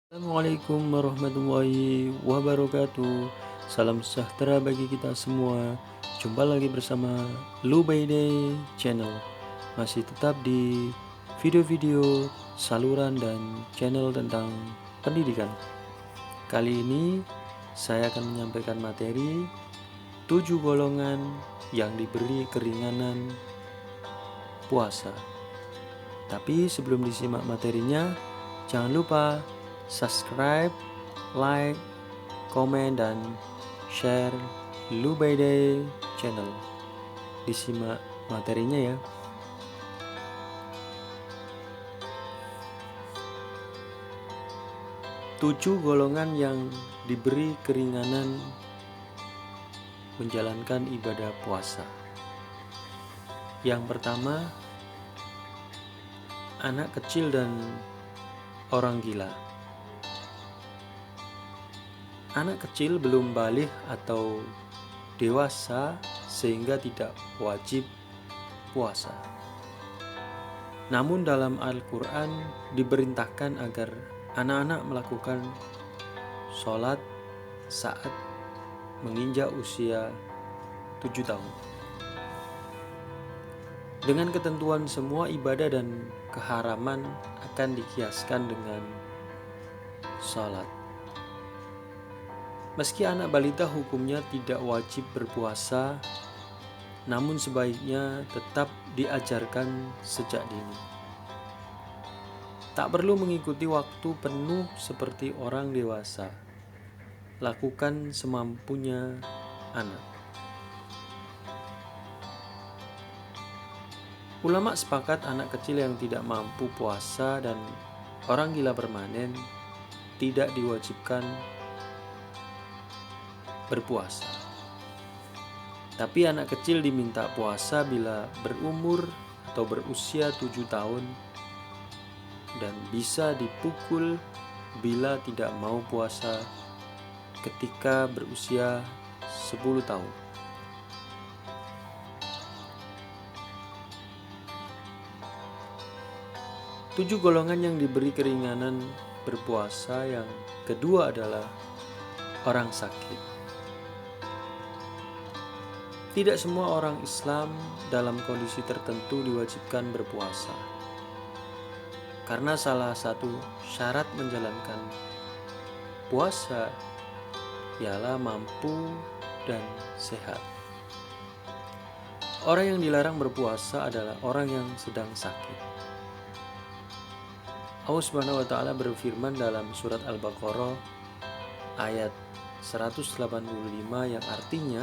Assalamualaikum warahmatullahi wabarakatuh. Salam sejahtera bagi kita semua. Jumpa lagi bersama Lubayday Channel. Masih tetap di video-video saluran dan channel tentang pendidikan. Kali ini saya akan menyampaikan materi 7 golongan yang diberi keringanan puasa. Tapi sebelum disimak materinya, jangan lupa subscribe, like, komen, dan share Lubayday Channel. Disimak materinya ya. 7 golongan yang diberi keringanan menjalankan ibadah puasa. Yang pertama, anak kecil dan orang gila. Anak kecil belum balik atau dewasa sehingga tidak wajib puasa. Namun dalam Al-Quran diperintahkan agar anak-anak melakukan sholat saat menginjak usia 7 tahun. Dengan ketentuan semua ibadah dan keharaman akan dikiaskan dengan sholat. Meski anak balita hukumnya tidak wajib berpuasa, namun sebaiknya tetap diajarkan sejak dini. Tak perlu mengikuti waktu penuh seperti orang dewasa. Lakukan semampunya anak. Ulama sepakat anak kecil yang tidak mampu puasa dan orang gila permanen tidak diwajibkan berpuasa. Tapi anak kecil diminta puasa bila berumur atau berusia 7 tahun dan bisa dipukul bila tidak mau puasa ketika berusia 10 tahun. Tujuh golongan yang diberi keringanan berpuasa yang kedua adalah orang sakit. Tidak semua orang Islam dalam kondisi tertentu diwajibkan berpuasa. Karena salah satu syarat menjalankan puasa ialah mampu dan sehat. Orang yang dilarang berpuasa adalah orang yang sedang sakit. Allah Subhanahu wa taala berfirman dalam surat Al-Baqarah ayat 185 yang artinya,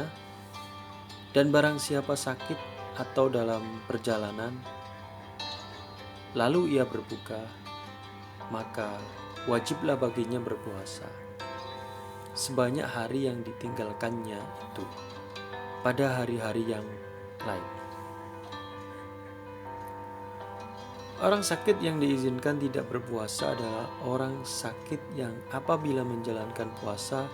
dan barang siapa sakit atau dalam perjalanan, lalu ia berbuka, maka wajiblah baginya berpuasa sebanyak hari yang ditinggalkannya itu pada hari-hari yang lain. Orang sakit yang diizinkan tidak berpuasa adalah orang sakit yang apabila menjalankan puasa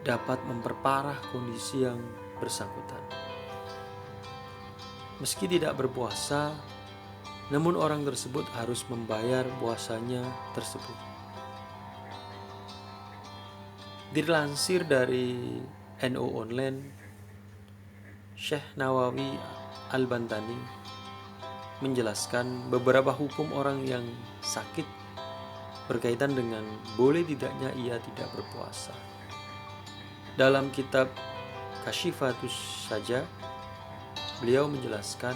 dapat memperparah kondisi yang bersangkutan. Meski tidak berpuasa, namun orang tersebut harus membayar puasanya tersebut. Dilansir dari NU Online, Syekh Nawawi Al-Bantani menjelaskan beberapa hukum orang yang sakit berkaitan dengan boleh tidaknya ia tidak berpuasa. Dalam kitab Kasyifatus Saja, beliau menjelaskan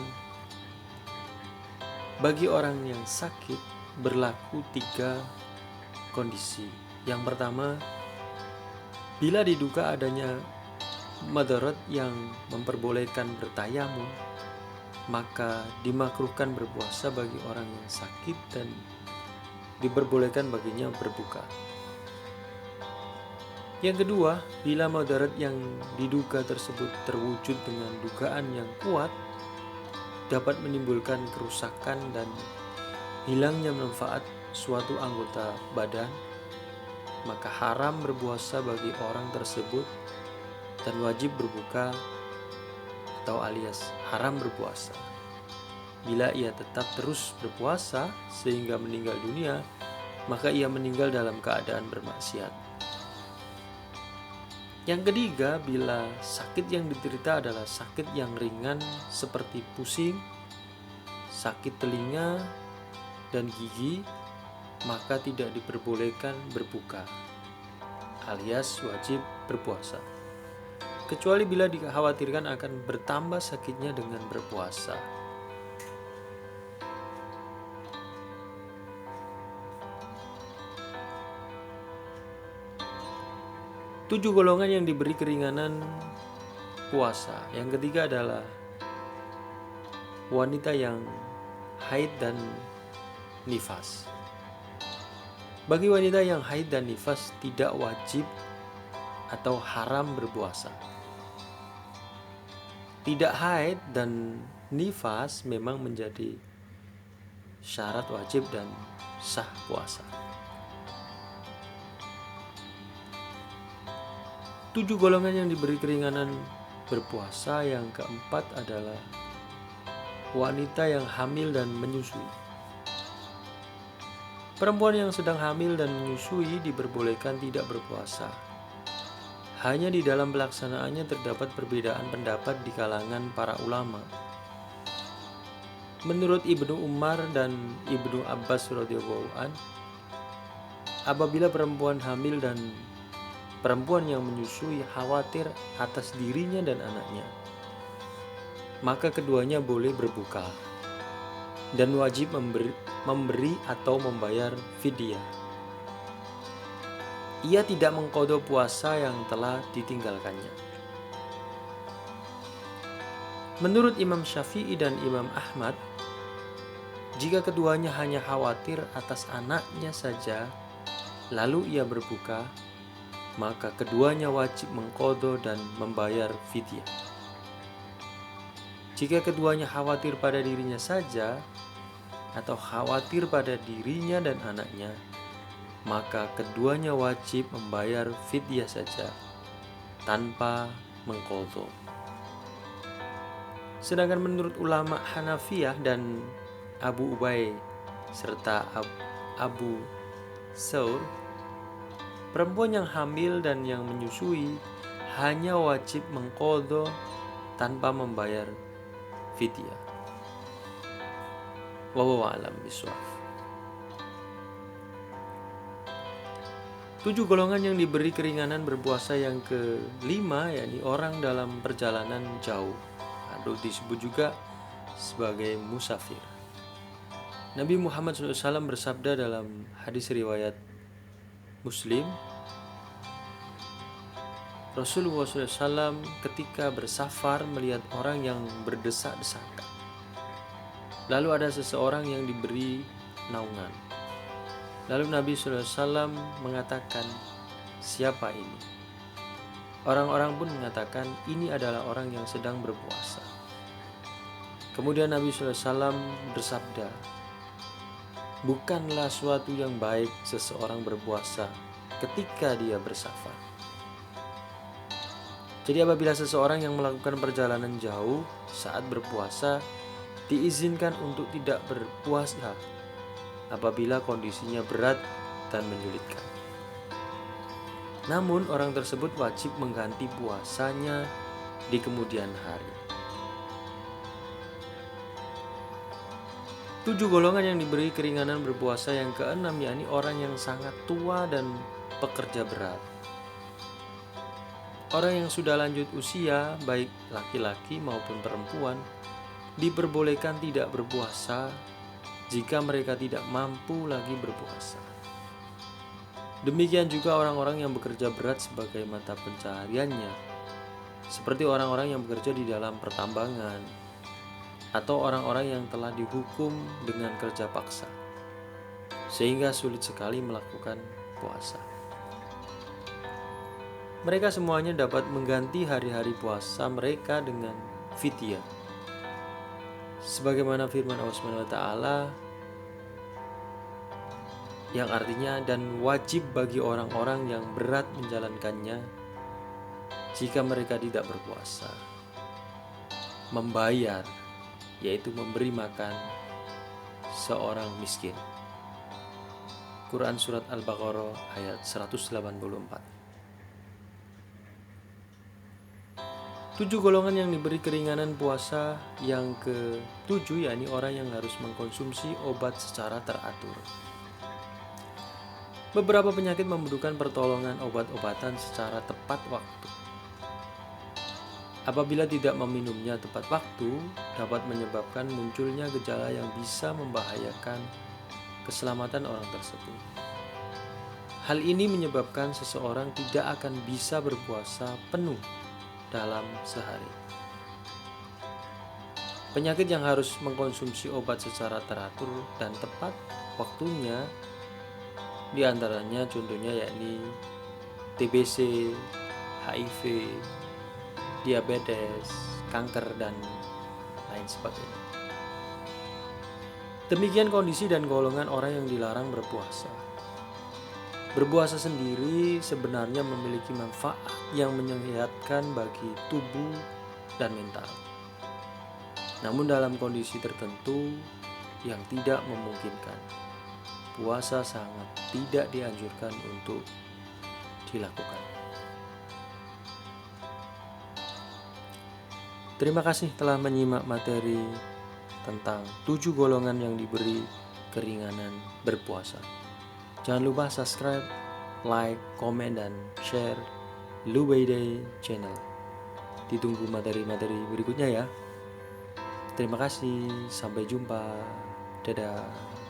bagi orang yang sakit berlaku 3 kondisi. Yang pertama, bila diduga adanya madarat yang memperbolehkan bertayamum, maka dimakruhkan berpuasa bagi orang yang sakit dan diperbolehkan baginya berbuka. Yang kedua, bila madarat yang diduga tersebut terwujud dengan dugaan yang kuat, dapat menimbulkan kerusakan dan hilangnya manfaat suatu anggota badan, maka haram berpuasa bagi orang tersebut dan wajib berbuka atau alias haram berpuasa. Bila ia tetap terus berpuasa sehingga meninggal dunia, maka ia meninggal dalam keadaan bermaksiat. Yang ketiga, bila sakit yang diderita adalah sakit yang ringan seperti pusing, sakit telinga, dan gigi, maka tidak diperbolehkan berbuka, alias wajib berpuasa. Kecuali bila dikhawatirkan akan bertambah sakitnya dengan berpuasa. Tujuh golongan yang diberi keringanan puasa. Yang ketiga adalah wanita yang haid dan nifas. Bagi wanita yang haid dan nifas tidak wajib atau haram berpuasa. Tidak haid dan nifas memang menjadi syarat wajib dan sah puasa. 7 golongan yang diberi keringanan berpuasa. Yang keempat adalah wanita yang hamil dan menyusui. Perempuan yang sedang hamil dan menyusui diperbolehkan tidak berpuasa. Hanya di dalam pelaksanaannya terdapat perbedaan pendapat di kalangan para ulama. Menurut Ibnu Umar dan Ibnu Abbas radhiyallahu an, apabila perempuan hamil dan perempuan yang menyusui khawatir atas dirinya dan anaknya, maka keduanya boleh berbuka dan wajib memberi atau membayar fidyah. Ia tidak mengqadha puasa yang telah ditinggalkannya. Menurut Imam Syafi'i dan Imam Ahmad, jika keduanya hanya khawatir atas anaknya saja, lalu ia berbuka, maka keduanya wajib mengqadha dan membayar fidyah. Jika keduanya khawatir pada dirinya saja atau khawatir pada dirinya dan anaknya, maka keduanya wajib membayar fidyah saja tanpa mengqadha. Sedangkan menurut ulama Hanafiyah dan Abu Ubay serta Abu Saur, perempuan yang hamil dan yang menyusui hanya wajib mengqadha tanpa membayar fidyah. Wallahu a'lam bishawab. 7 golongan yang diberi keringanan berpuasa. Yang kelima, yakni orang dalam perjalanan jauh, atau disebut juga sebagai musafir. Nabi Muhammad SAW bersabda dalam hadis riwayat Muslim, Rasulullah SAW ketika bersafar melihat orang yang berdesak-desakan. Lalu ada seseorang yang diberi naungan. Lalu Nabi SAW mengatakan, "Siapa ini?" Orang-orang pun mengatakan, "Ini adalah orang yang sedang berpuasa." Kemudian Nabi SAW bersabda, "Bukanlah suatu yang baik seseorang berpuasa ketika dia bersafar." Jadi apabila seseorang yang melakukan perjalanan jauh saat berpuasa, diizinkan untuk tidak berpuasa apabila kondisinya berat dan menyulitkan. Namun orang tersebut wajib mengganti puasanya di kemudian hari. 7 golongan yang diberi keringanan berpuasa. Yang keenam, yakni orang yang sangat tua dan pekerja berat. Orang yang sudah lanjut usia, baik laki-laki maupun perempuan, diperbolehkan tidak berpuasa jika mereka tidak mampu lagi berpuasa. Demikian juga orang-orang yang bekerja berat sebagai mata pencahariannya, seperti orang-orang yang bekerja di dalam pertambangan, atau orang-orang yang telah dihukum dengan kerja paksa, sehingga sulit sekali melakukan puasa. Mereka semuanya dapat mengganti hari-hari puasa mereka dengan fidyah. Sebagaimana firman Allah SWT yang artinya, dan wajib bagi orang-orang yang berat menjalankannya jika mereka tidak berpuasa, membayar, yaitu memberi makan seorang miskin. Quran Surat Al-Baqarah ayat 184. 7 golongan yang diberi keringanan puasa yang ke-7 yakni orang yang harus mengkonsumsi obat secara teratur. Beberapa penyakit membutuhkan pertolongan obat-obatan secara tepat waktu. Apabila tidak meminumnya tepat waktu, dapat menyebabkan munculnya gejala yang bisa membahayakan keselamatan orang tersebut. Hal ini menyebabkan seseorang tidak akan bisa berpuasa penuh dalam sehari. Penyakit yang harus mengkonsumsi obat secara teratur dan tepat waktunya diantaranya contohnya yakni TBC, HIV, diabetes, kanker, dan lain sebagainya. Demikian kondisi dan golongan orang yang dilarang berpuasa. Berpuasa sendiri sebenarnya memiliki manfaat yang menyehatkan bagi tubuh dan mental. Namun dalam kondisi tertentu yang tidak memungkinkan, puasa sangat tidak dianjurkan untuk dilakukan. Terima kasih telah menyimak materi tentang 7 golongan yang diberi keringanan berpuasa. Jangan lupa subscribe, like, komen, dan share Lubayday Channel. Ditunggu materi-materi berikutnya ya. Terima kasih, sampai jumpa. Dadah.